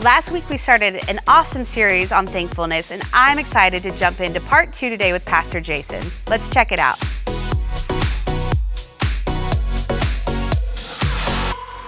Last week we started an awesome series on thankfulness, and I'm excited to jump into part 2 today with Pastor Jason. Let's check it out.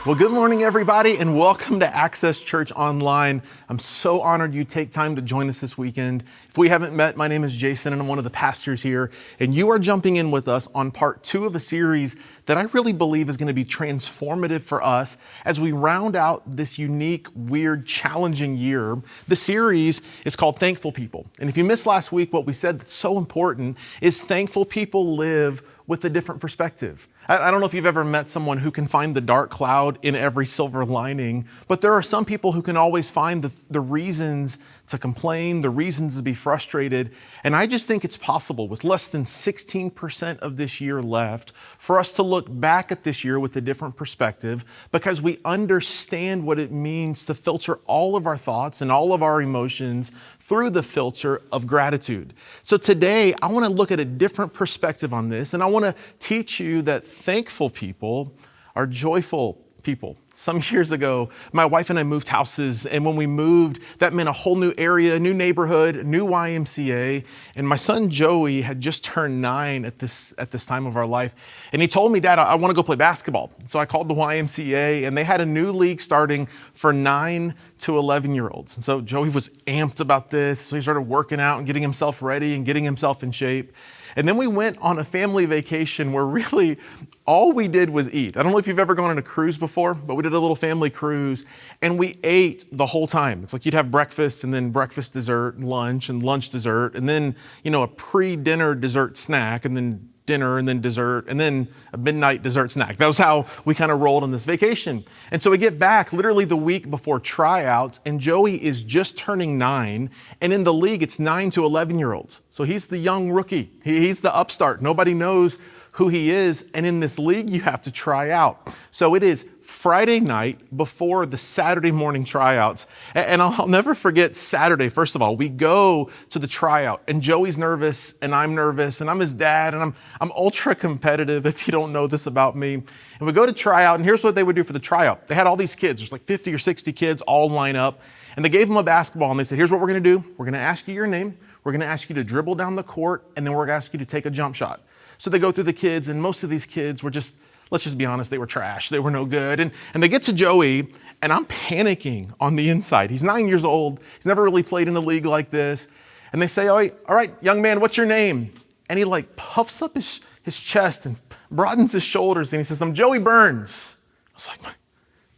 Well, good morning, everybody, and welcome to Access Church Online. I'm so honored you take time to join us this weekend. If we haven't met, my name is Jason, and I'm one of the pastors here, and you are jumping in with us on part 2 of a series that I really believe is going to be transformative for us as we round out this unique, weird, challenging year. The series is called Thankful People, and if you missed last week, what we said that's so important is thankful people live with a different perspective. I don't know if you've ever met someone who can find the dark cloud in every silver lining, but there are some people who can always find the reasons to complain, the reasons to be frustrated. And I just think it's possible with less than 16% of this year left for us to look back at this year with a different perspective because we understand what it means to filter all of our thoughts and all of our emotions through the filter of gratitude. So today, I want to look at a different perspective on this, and I want to teach you that thankful people are joyful people. Some years ago, my wife and I moved houses, and when we moved, that meant a whole new area, new neighborhood, new YMCA, and my son Joey had just turned 9 at this time of our life, and he told me, "Dad, I want to go play basketball." So I called the YMCA, and they had a new league starting for 9 to 11-year-olds, and so Joey was amped about this, so he started working out and getting himself ready and getting himself in shape. And then we went on a family vacation where really all we did was eat. I don't know if you've ever gone on a cruise before, but we did a little family cruise and we ate the whole time. It's like you'd have breakfast and then breakfast, dessert, and lunch, dessert, and then, a pre-dinner dessert snack, and then dinner, and then dessert, and then a midnight dessert snack. That was how we kind of rolled on this vacation. And so we get back literally the week before tryouts, and Joey is just turning 9, and in the league, it's 9 to 11-year-olds. So he's the young rookie. He's the upstart. Nobody knows who he is, and in this league, you have to try out. So it is Friday night before the Saturday morning tryouts. And I'll never forget Saturday. First of all, we go to the tryout and Joey's nervous and I'm nervous and I'm his dad and I'm ultra competitive if you don't know this about me. And we go to tryout and here's what they would do for the tryout. They had all these kids. There's like 50 or 60 kids all line up and they gave them a basketball and they said, "Here's what we're going to do. We're going to ask you your name. We're going to ask you to dribble down the court and then we're going to ask you to take a jump shot." So they go through the kids and most of these kids were just, let's just be honest, they were trash. They were no good. And they get to Joey and I'm panicking on the inside. He's 9 years old. He's never really played in a league like this. And they say, "All right, young man, what's your name?" And he puffs up his chest and broadens his shoulders and he says, "I'm Joey Burns." I was like,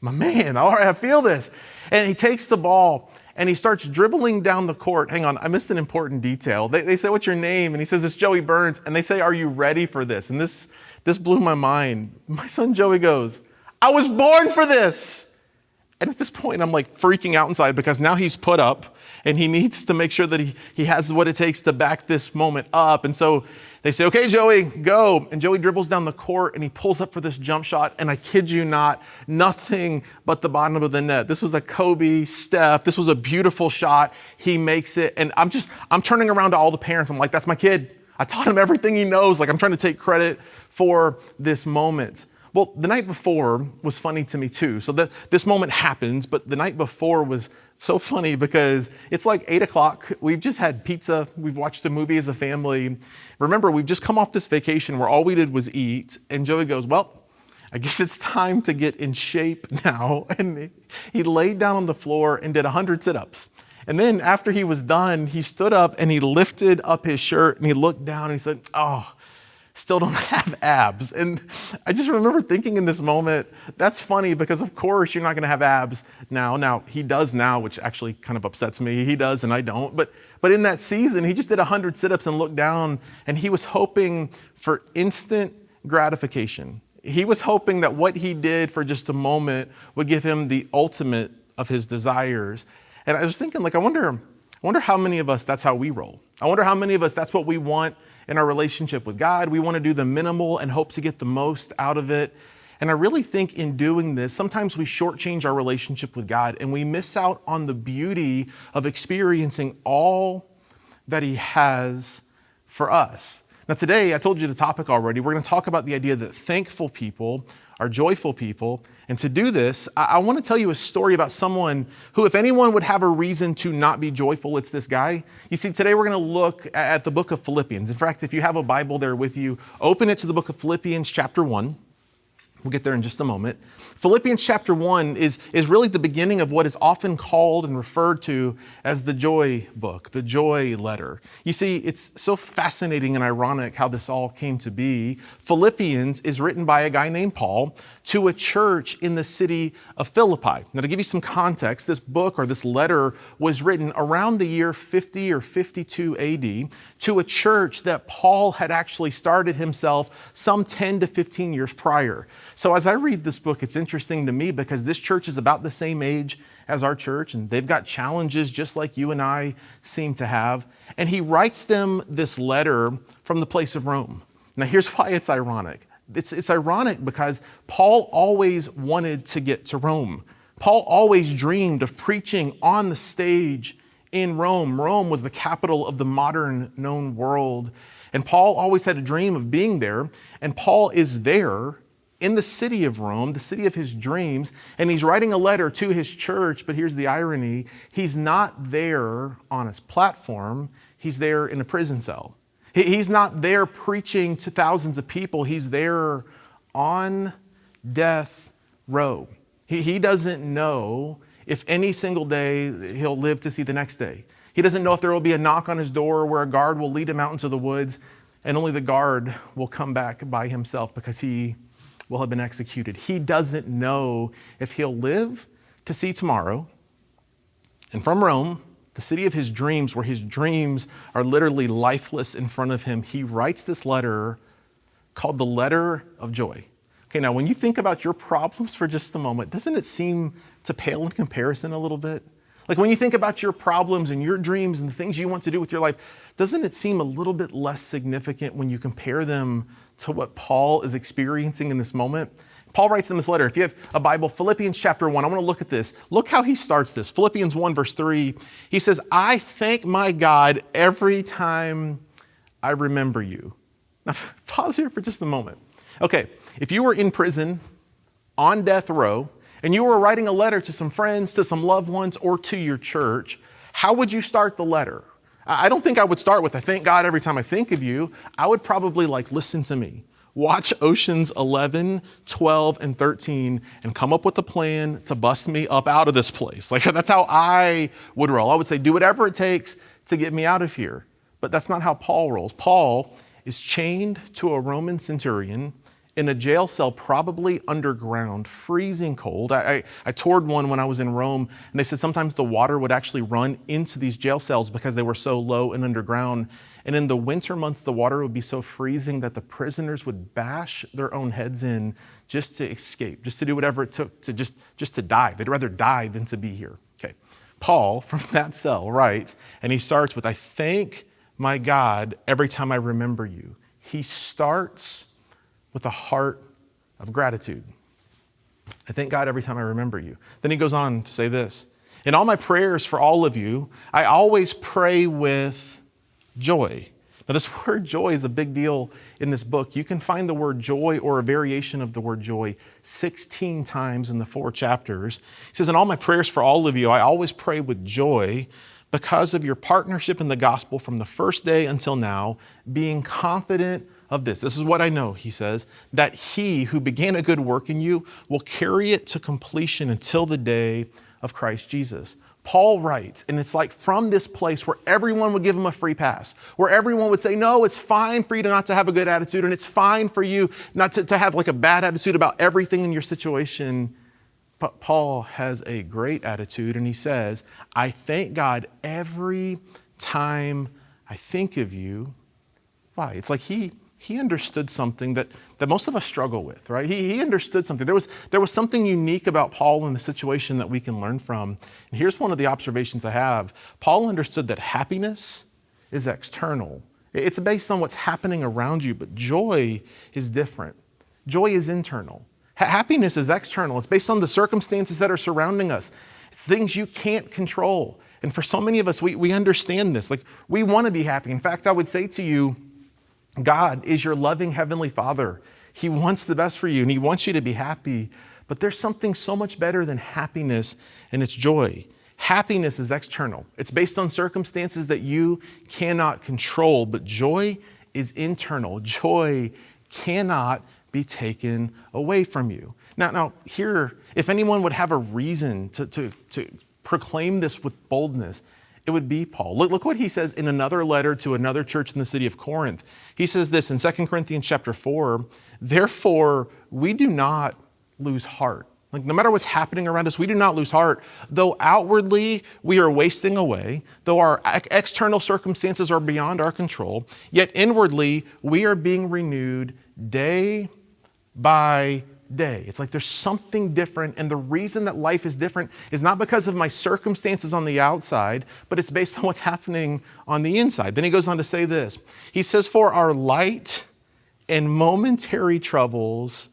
my man, all right, I feel this. And he takes the ball and he starts dribbling down the court. Hang on, I missed an important detail. They say, "What's your name?" And he says, "It's Joey Burns." And they say, "Are you ready for this?" And this blew my mind. My son Joey goes, "I was born for this." And at this point, I'm freaking out inside because now he's put up and he needs to make sure that he has what it takes to back this moment up. And so they say, "Okay, Joey, go." And Joey dribbles down the court and he pulls up for this jump shot. And I kid you not, nothing but the bottom of the net. This was a Kobe, Steph. This was a beautiful shot. He makes it. And I'm turning around to all the parents. I'm like, "That's my kid. I taught him everything he knows." I'm trying to take credit for this moment. Well, the night before was funny to me too. So this moment happens, but the night before was so funny because it's 8 o'clock. We've just had pizza. We've watched a movie as a family. Remember, we've just come off this vacation where all we did was eat. And Joey goes, "Well, I guess it's time to get in shape now." And he laid down on the floor and did 100 sit-ups. And then after he was done, he stood up and he lifted up his shirt and he looked down and he said, "Oh, still don't have abs." And I just remember thinking in this moment, that's funny because of course you're not going to have abs now. Now he does now, which actually kind of upsets me. He does and I don't. But in that season, he just did 100 sit-ups and looked down and he was hoping for instant gratification. He was hoping that what he did for just a moment would give him the ultimate of his desires. And I was thinking, I wonder how many of us, that's how we roll. I wonder how many of us, that's what we want in our relationship with God. We want to do the minimal and hope to get the most out of it. And I really think in doing this, sometimes we shortchange our relationship with God and we miss out on the beauty of experiencing all that He has for us. Now today, I told you the topic already, we're going to talk about the idea that thankful people are joyful people. And to do this, I want to tell you a story about someone who, if anyone would have a reason to not be joyful, it's this guy. You see, today we're going to look at the book of Philippians. In fact, if you have a Bible there with you, open it to the book of Philippians chapter 1. We'll get there in just a moment. Philippians chapter 1 is really the beginning of what is often called and referred to as the joy book, the joy letter. You see, it's so fascinating and ironic how this all came to be. Philippians is written by a guy named Paul to a church in the city of Philippi. Now, to give you some context, this book or this letter was written around the year 50 or 52 AD to a church that Paul had actually started himself some 10 to 15 years prior. So as I read this book, it's interesting to me because this church is about the same age as our church, and they've got challenges just like you and I seem to have. And he writes them this letter from the place of Rome. Now, here's why it's ironic. It's ironic because Paul always wanted to get to Rome. Paul always dreamed of preaching on the stage in Rome. Rome was the capital of the modern known world. And Paul always had a dream of being there. And Paul is there in the city of Rome, the city of his dreams, and he's writing a letter to his church, but here's the irony. He's not there on his platform. He's there in a prison cell. He's not there preaching to thousands of people. He's there on death row. He doesn't know if any single day he'll live to see the next day. He doesn't know if there will be a knock on his door where a guard will lead him out into the woods, and only the guard will come back by himself because he will have been executed. He doesn't know if he'll live to see tomorrow. And from Rome, the city of his dreams, where his dreams are literally lifeless in front of him, he writes this letter called the Letter of Joy. Okay, now when you think about your problems for just a moment, doesn't it seem to pale in comparison a little bit? Like when you think about your problems and your dreams and the things you want to do with your life, doesn't it seem a little bit less significant when you compare them to what Paul is experiencing in this moment? Paul writes in this letter, if you have a Bible, Philippians chapter 1, I want to look at this. Look how he starts this. Philippians 1 verse 3, he says, I thank my God every time I remember you. Now pause here for just a moment. Okay, if you were in prison on death row, and you were writing a letter to some friends, to some loved ones, or to your church, how would you start the letter? I don't think I would start with, I thank God every time I think of you. I would probably listen to me. Watch Oceans 11, 12, and 13 and come up with a plan to bust me up out of this place. That's how I would roll. I would say, do whatever it takes to get me out of here. But that's not how Paul rolls. Paul is chained to a Roman centurion in a jail cell, probably underground, freezing cold. I toured one when I was in Rome, and they said sometimes the water would actually run into these jail cells because they were so low and underground. And in the winter months, the water would be so freezing that the prisoners would bash their own heads in just to escape, just to do whatever it took to just to die. They'd rather die than to be here. Okay, Paul from that cell writes, and he starts with, I thank my God every time I remember you. He starts with a heart of gratitude. I thank God every time I remember you. Then he goes on to say this, in all my prayers for all of you, I always pray with joy. Now this word joy is a big deal in this book. You can find the word joy or a variation of the word joy 16 times in the 4 chapters. He says, in all my prayers for all of you, I always pray with joy because of your partnership in the gospel from the first day until now, being confident of this. This is what I know, he says, that he who began a good work in you will carry it to completion until the day of Christ Jesus. Paul writes, and it's like from this place where everyone would give him a free pass, where everyone would say, no, it's fine for you not to have a good attitude, and it's fine for you not to have a bad attitude about everything in your situation. But Paul has a great attitude, and he says, I thank God every time I think of you. Why? It's like he understood something that most of us struggle with, right? He understood something. There was something unique about Paul in the situation that we can learn from. And here's one of the observations I have. Paul understood that happiness is external. It's based on what's happening around you, but joy is different. Joy is internal. Happiness is external. It's based on the circumstances that are surrounding us. It's things you can't control. And for so many of us, we understand this. We want to be happy. In fact, I would say to you, God is your loving Heavenly Father. He wants the best for you and he wants you to be happy. But there's something so much better than happiness, and it's joy. Happiness is external. It's based on circumstances that you cannot control, but joy is internal. Joy cannot be taken away from you. Now here, if anyone would have a reason to proclaim this with boldness, it would be Paul. Look what he says in another letter to another church in the city of Corinth. He says this in 2 Corinthians chapter 4, therefore we do not lose heart. Like no matter what's happening around us, we do not lose heart. Though outwardly we are wasting away, though our external circumstances are beyond our control, yet inwardly we are being renewed day by day. It's like there's something different, and the reason that life is different is not because of my circumstances on the outside, but it's based on what's happening on the inside. Then he goes on to say this. He says, for our light and momentary troubles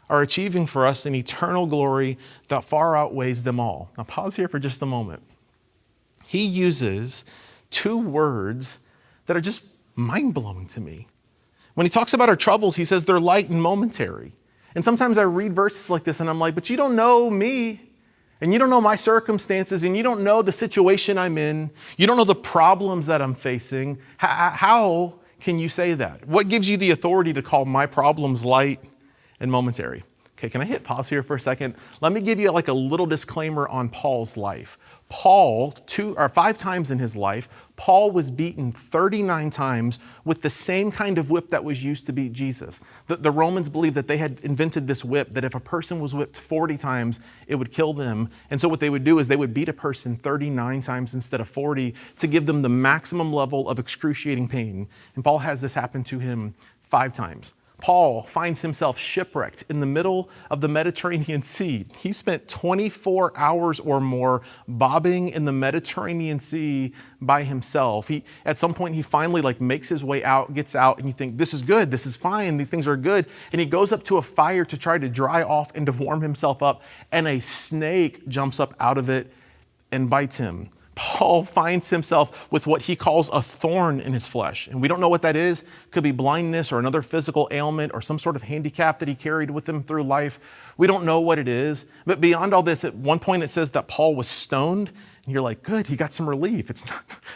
are achieving for us an eternal glory that far outweighs them all. Now pause here for just a moment. He uses two words that are just mind-blowing to me. When he talks about our troubles, he says they're light and momentary. And sometimes I read verses like this and I'm like, but you don't know me, and you don't know my circumstances, and you don't know the situation I'm in. You don't know the problems that I'm facing. How can you say that? What gives you the authority to call my problems light and momentary? Okay, can I hit pause here for a second? Let me give you like a little disclaimer on Paul's life. Paul, 5 times in his life, Paul was beaten 39 times with the same kind of whip that was used to beat Jesus. The Romans believed that they had invented this whip, that if a person was whipped 40 times, it would kill them. And so what they would do is they would beat a person 39 times instead of 40 to give them the maximum level of excruciating pain. And Paul has this happen to him 5 times. Paul finds himself shipwrecked in the middle of the Mediterranean Sea. He spent 24 hours or more bobbing in the Mediterranean Sea by himself. At some point, he finally makes his way out, gets out, and you think, this is good, this is fine, these things are good. And he goes up to a fire to try to dry off and to warm himself up, and a snake jumps up out of it and bites him. Paul finds himself with what he calls a thorn in his flesh. And we don't know what that is. Could be blindness or another physical ailment or some sort of handicap that he carried with him through life. We don't know what it is. But beyond all this, at one point it says that Paul was stoned. And you're like, good, he got some relief. It's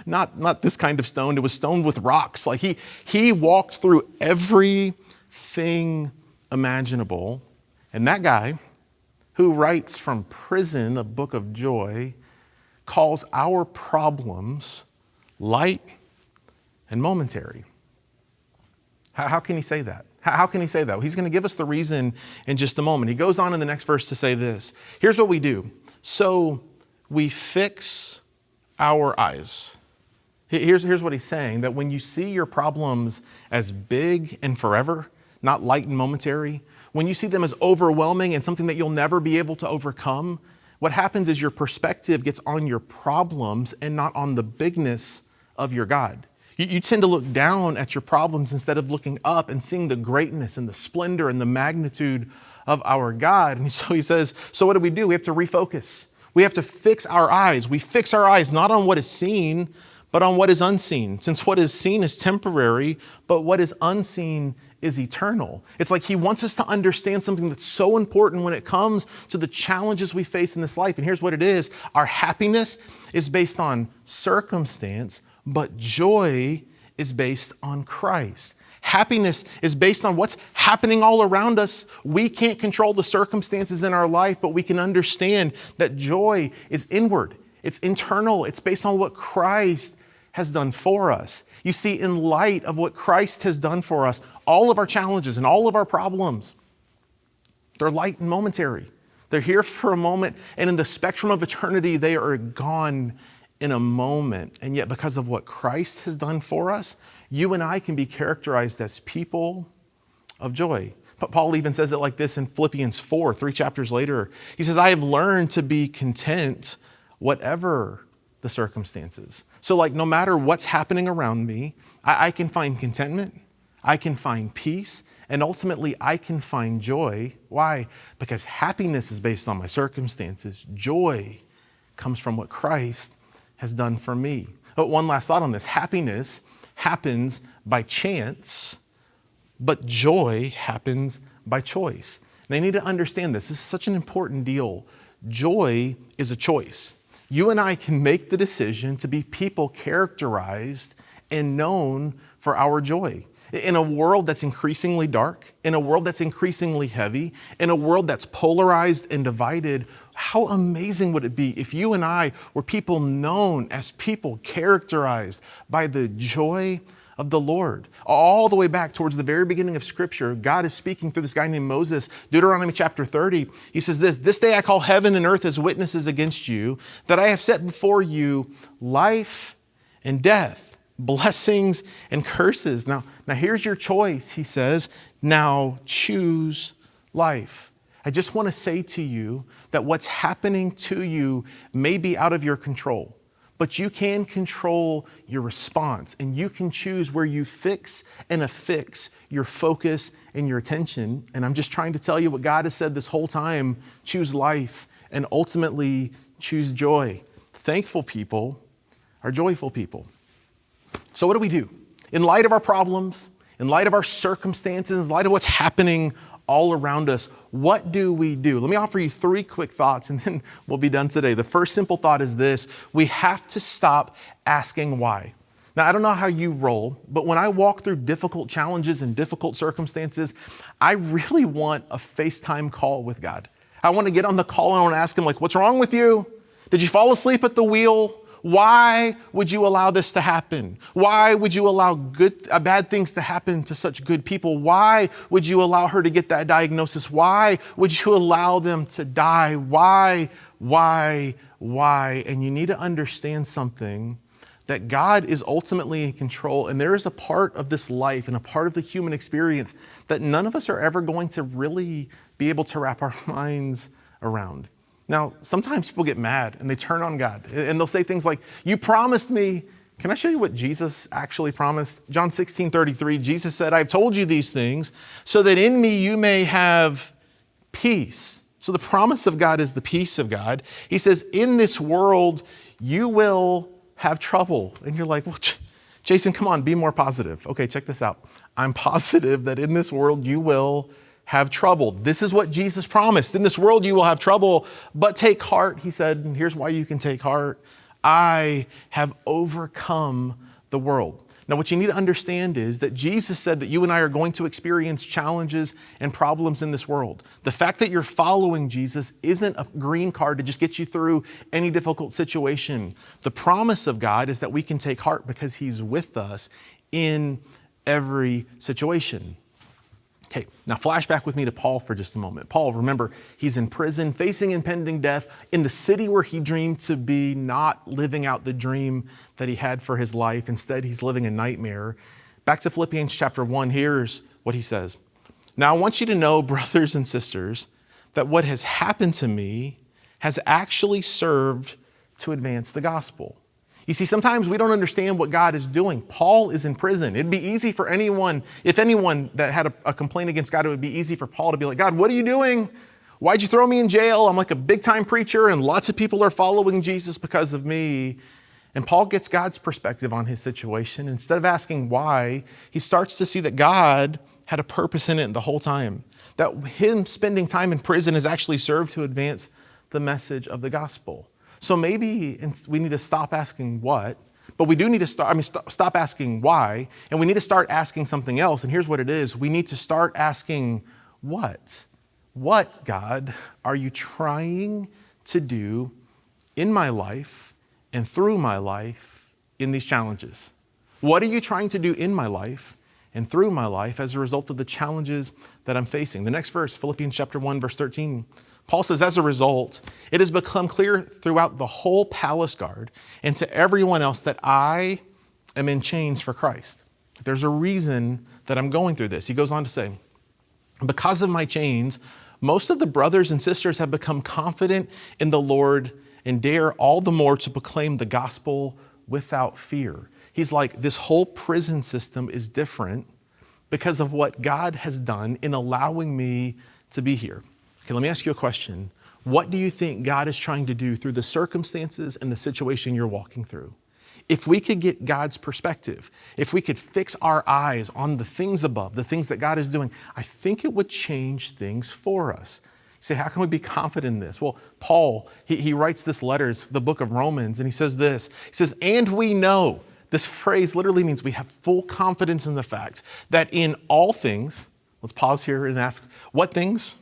not this kind of stoned. It was stoned with rocks. Like he walked through everything imaginable. And that guy who writes from prison a book of joy calls our problems light and momentary. How can he say that? How can he say that? Well, he's going to give us the reason in just a moment. He goes on in the next verse to say this. Here's what we do. So we fix our eyes. Here's what he's saying, that when you see your problems as big and forever, not light and momentary, when you see them as overwhelming and something that you'll never be able to overcome, what happens is your perspective gets on your problems and not on the bigness of your God. You tend to look down at your problems instead of looking up and seeing the greatness and the splendor and the magnitude of our God. And so he says, so what do? We have to refocus. We have to fix our eyes. We fix our eyes not on what is seen, but on what is unseen. Since what is seen is temporary, but what is unseen is eternal. It's like he wants us to understand something that's so important when it comes to the challenges we face in this life. And here's what it is. Our happiness is based on circumstance, but joy is based on Christ. Happiness is based on what's happening all around us. We can't control the circumstances in our life, but we can understand that joy is inward. It's internal. It's based on what Christ has done for us. You see, in light of what Christ has done for us, all of our challenges and all of our problems, they're light and momentary. They're here for a moment, and in the spectrum of eternity, they are gone in a moment. And yet, because of what Christ has done for us, you and I can be characterized as people of joy. But Paul even says it like this in Philippians 4, 3 chapters later. He says, I have learned to be content whatever the circumstances. So no matter what's happening around me, I can find contentment, I can find peace, and ultimately I can find joy. Why? Because happiness is based on my circumstances. Joy comes from what Christ has done for me. But one last thought on this. Happiness happens by chance, but joy happens by choice. And I need to understand this. This is such an important deal. Joy is a choice. You and I can make the decision to be people characterized and known for our joy. In a world that's increasingly dark, in a world that's increasingly heavy, in a world that's polarized and divided, how amazing would it be if you and I were people known as people characterized by the joy of the Lord? All the way back towards the very beginning of Scripture, God is speaking through this guy named Moses. Deuteronomy chapter 30, he says this day I call heaven and earth as witnesses against you, that I have set before you life and death, blessings and curses. Now here's your choice, he says. Now choose life. I just want to say to you that what's happening to you may be out of your control, but you can control your response, and you can choose where you fix and affix your focus and your attention. And I'm just trying to tell you what God has said this whole time: choose life and ultimately choose joy. Thankful people are joyful people. So what do? In light of our problems, in light of our circumstances, in light of what's happening all around us, what do? Let me offer you 3 quick thoughts and then we'll be done today. The first simple thought is this: we have to stop asking why. Now, I don't know how you roll, but when I walk through difficult challenges and difficult circumstances, I really want a FaceTime call with God. I want to get on the call and I want to ask him, like, what's wrong with you? Did you fall asleep at the wheel? Why would you allow this to happen? Why would you allow bad things to happen to such good people? Why would you allow her to get that diagnosis? Why would you allow them to die? Why? And you need to understand something, that God is ultimately in control, and there is a part of this life and a part of the human experience that none of us are ever going to really be able to wrap our minds around. Now, sometimes people get mad and they turn on God and they'll say things like, you promised me. Can I show you what Jesus actually promised? John 16:33, Jesus said, I've told you these things so that in me you may have peace. So the promise of God is the peace of God. He says, in this world, you will have trouble. And you're like, well, Jason, come on, be more positive. Okay, check this out. I'm positive that in this world you will have trouble. This is what Jesus promised. In this world you will have trouble, but take heart, he said, and here's why you can take heart. I have overcome the world. Now, what you need to understand is that Jesus said that you and I are going to experience challenges and problems in this world. The fact that you're following Jesus isn't a green card to just get you through any difficult situation. The promise of God is that we can take heart because he's with us in every situation. Okay, now flashback with me to Paul for just a moment. Paul, remember, he's in prison, facing impending death in the city where he dreamed to be, not living out the dream that he had for his life. Instead, he's living a nightmare. Back to Philippians chapter 1, here's what he says. Now, I want you to know, brothers and sisters, that what has happened to me has actually served to advance the gospel. You see, sometimes we don't understand what God is doing. Paul is in prison. It'd be easy for anyone, if anyone that had a complaint against God, it would be easy for Paul to be like, God, what are you doing? Why'd you throw me in jail? I'm like a big time preacher and lots of people are following Jesus because of me. And Paul gets God's perspective on his situation. Instead of asking why, he starts to see that God had a purpose in it the whole time. That him spending time in prison has actually served to advance the message of the gospel. So maybe we need to stop asking what, but we do need to stop asking why, and we need to start asking something else. And here's what it is. We need to start asking what? What, God, are you trying to do in my life and through my life in these challenges? What are you trying to do in my life and through my life as a result of the challenges that I'm facing? The next verse, Philippians chapter 1, verse 13. Paul says, as a result, it has become clear throughout the whole palace guard and to everyone else that I am in chains for Christ. There's a reason that I'm going through this. He goes on to say, because of my chains, most of the brothers and sisters have become confident in the Lord and dare all the more to proclaim the gospel without fear. He's like, this whole prison system is different because of what God has done in allowing me to be here. Okay, let me ask you a question. What do you think God is trying to do through the circumstances and the situation you're walking through? If we could get God's perspective, if we could fix our eyes on the things above, the things that God is doing, I think it would change things for us. You say, how can we be confident in this? Well, Paul, he writes this letter, it's the book of Romans, and he says this. He says, and we know. This phrase literally means we have full confidence in the fact that in all things, let's pause here and ask, what things?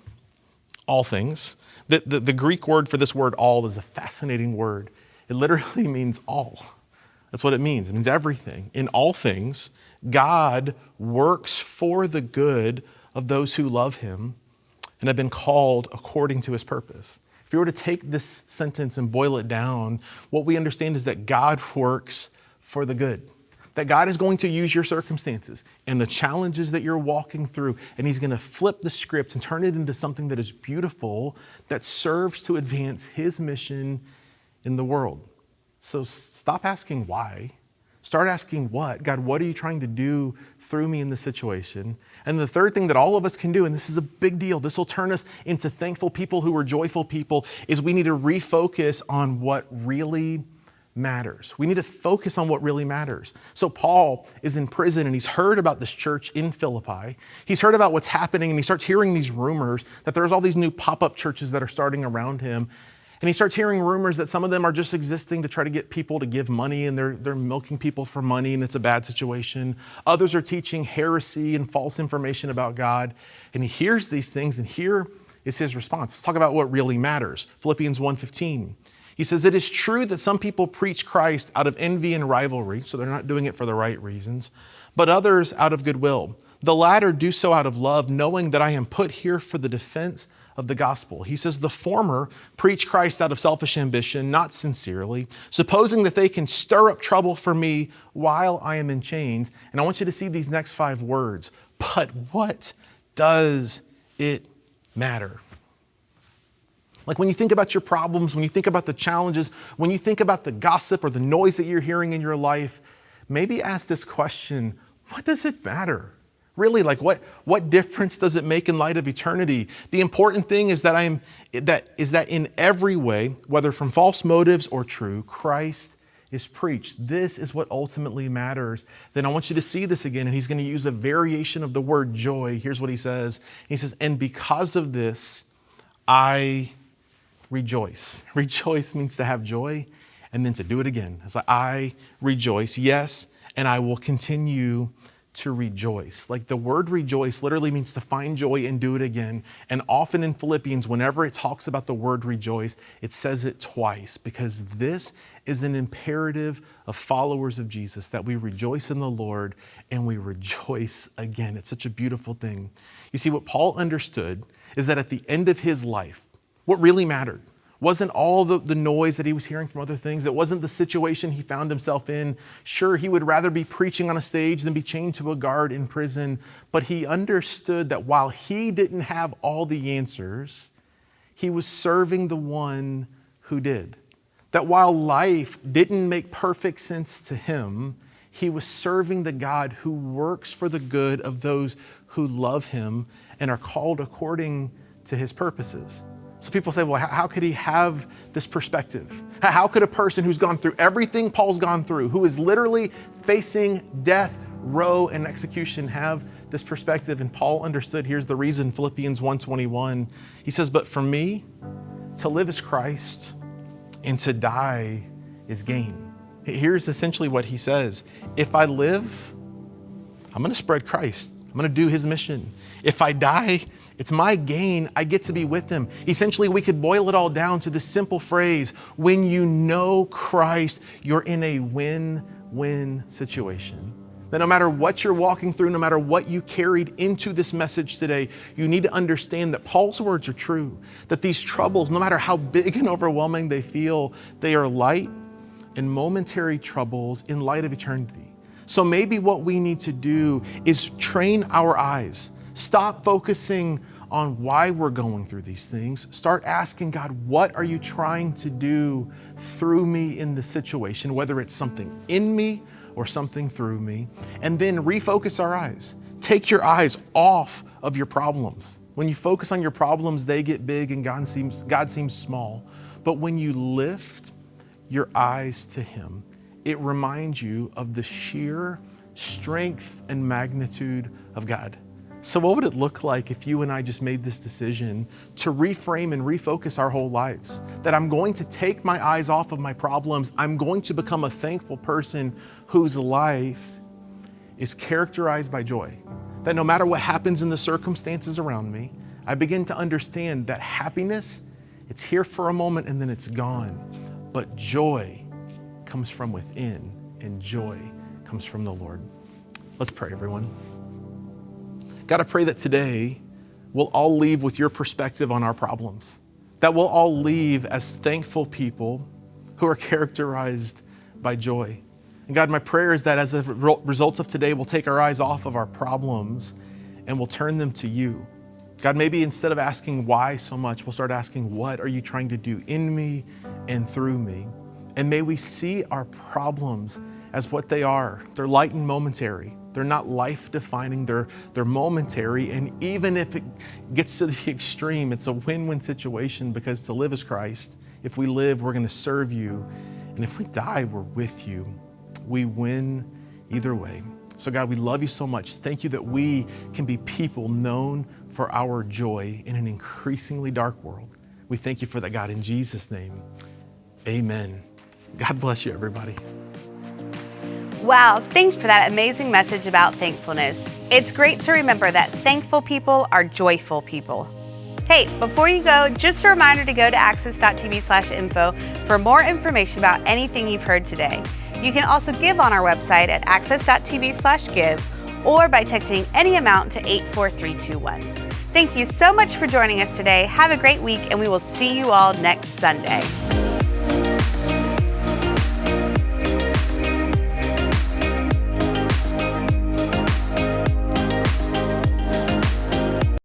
All things. The Greek word for this word all is a fascinating word. It literally means all. That's what it means. It means everything. In all things, God works for the good of those who love him and have been called according to his purpose. If you were to take this sentence and boil it down, what we understand is that God works for the good. That God is going to use your circumstances and the challenges that you're walking through, and he's going to flip the script and turn it into something that is beautiful, that serves to advance his mission in the world. So stop asking why. Start asking what. God, what are you trying to do through me in this situation? And the third thing that all of us can do, and this is a big deal, this will turn us into thankful people who are joyful people, is we need to refocus on what really matters. We need to focus on what really matters. So Paul is in prison and he's heard about this church in Philippi. He's heard about what's happening and he starts hearing these rumors that there's all these new pop-up churches that are starting around him. And he starts hearing rumors that some of them are just existing to try to get people to give money, and they're milking people for money, and it's a bad situation. Others are teaching heresy and false information about God. And he hears these things, and here is his response. Let's talk about what really matters. Philippians 1:15. He says, it is true that some people preach Christ out of envy and rivalry, so they're not doing it for the right reasons, but others out of goodwill. The latter do so out of love, knowing that I am put here for the defense of the gospel. He says the former preach Christ out of selfish ambition, not sincerely, supposing that they can stir up trouble for me while I am in chains. And I want you to see these next 5 words. But what does it matter? Like when you think about your problems, when you think about the challenges, when you think about the gossip or the noise that you're hearing in your life, maybe ask this question, what does it matter? Really, like what difference does it make in light of eternity? The important thing is that in every way, whether from false motives or true, Christ is preached. This is what ultimately matters. Then I want you to see this again, and he's going to use a variation of the word joy. Here's what he says. He says, and because of this, I rejoice. Rejoice means to have joy, and then to do it again. It's like, I rejoice, yes, and I will continue to rejoice. Like the word rejoice literally means to find joy and do it again. And often in Philippians, whenever it talks about the word rejoice, it says it twice, because this is an imperative of followers of Jesus, that we rejoice in the Lord and we rejoice again. It's such a beautiful thing. You see, what Paul understood is that at the end of his life, what really mattered wasn't all the noise that he was hearing from other things. It wasn't the situation he found himself in. Sure, he would rather be preaching on a stage than be chained to a guard in prison. But he understood that while he didn't have all the answers, he was serving the one who did. That while life didn't make perfect sense to him, he was serving the God who works for the good of those who love him and are called according to his purposes. So people say, well, how could he have this perspective? How could a person who's gone through everything Paul's gone through, who is literally facing death, row, and execution, have this perspective? And Paul understood, here's the reason, Philippians 1:21. He says, but for me, to live is Christ, and to die is gain. Here's essentially what he says. If I live, I'm going to spread Christ. I'm going to do his mission. If I die, it's my gain. I get to be with him. Essentially, we could boil it all down to this simple phrase. When you know Christ, you're in a win-win situation. That no matter what you're walking through, no matter what you carried into this message today, you need to understand that Paul's words are true. That these troubles, no matter how big and overwhelming they feel, they are light and momentary troubles in light of eternity. So maybe what we need to do is train our eyes. Stop focusing on why we're going through these things. Start asking God, what are you trying to do through me in this situation, whether it's something in me or something through me, and then refocus our eyes. Take your eyes off of your problems. When you focus on your problems, they get big and God seems small. But when you lift your eyes to him it reminds you of the sheer strength and magnitude of God. So what would it look like if you and I just made this decision to reframe and refocus our whole lives? That I'm going to take my eyes off of my problems. I'm going to become a thankful person whose life is characterized by joy. That no matter what happens in the circumstances around me, I begin to understand that happiness, it's here for a moment and then it's gone. But joy comes from within, and joy comes from the Lord. Let's pray, everyone. God, I pray that today we'll all leave with your perspective on our problems, that we'll all leave as thankful people who are characterized by joy. And God, my prayer is that as a result of today, we'll take our eyes off of our problems and we'll turn them to you. God, maybe instead of asking why so much, we'll start asking, what are you trying to do in me and through me? And may we see our problems as what they are. They're light and momentary. They're not life-defining, they're momentary. And even if it gets to the extreme, it's a win-win situation, because to live is Christ. If we live, we're gonna serve you. And if we die, we're with you. We win either way. So God, we love you so much. Thank you that we can be people known for our joy in an increasingly dark world. We thank you for that, God, in Jesus' name, amen. God bless you, everybody. Wow, thanks for that amazing message about thankfulness. It's great to remember that thankful people are joyful people. Hey, before you go, just a reminder to go to access.tv/info for more information about anything you've heard today. You can also give on our website at access.tv/give or by texting any amount to 84321. Thank you so much for joining us today. Have a great week, and we will see you all next Sunday.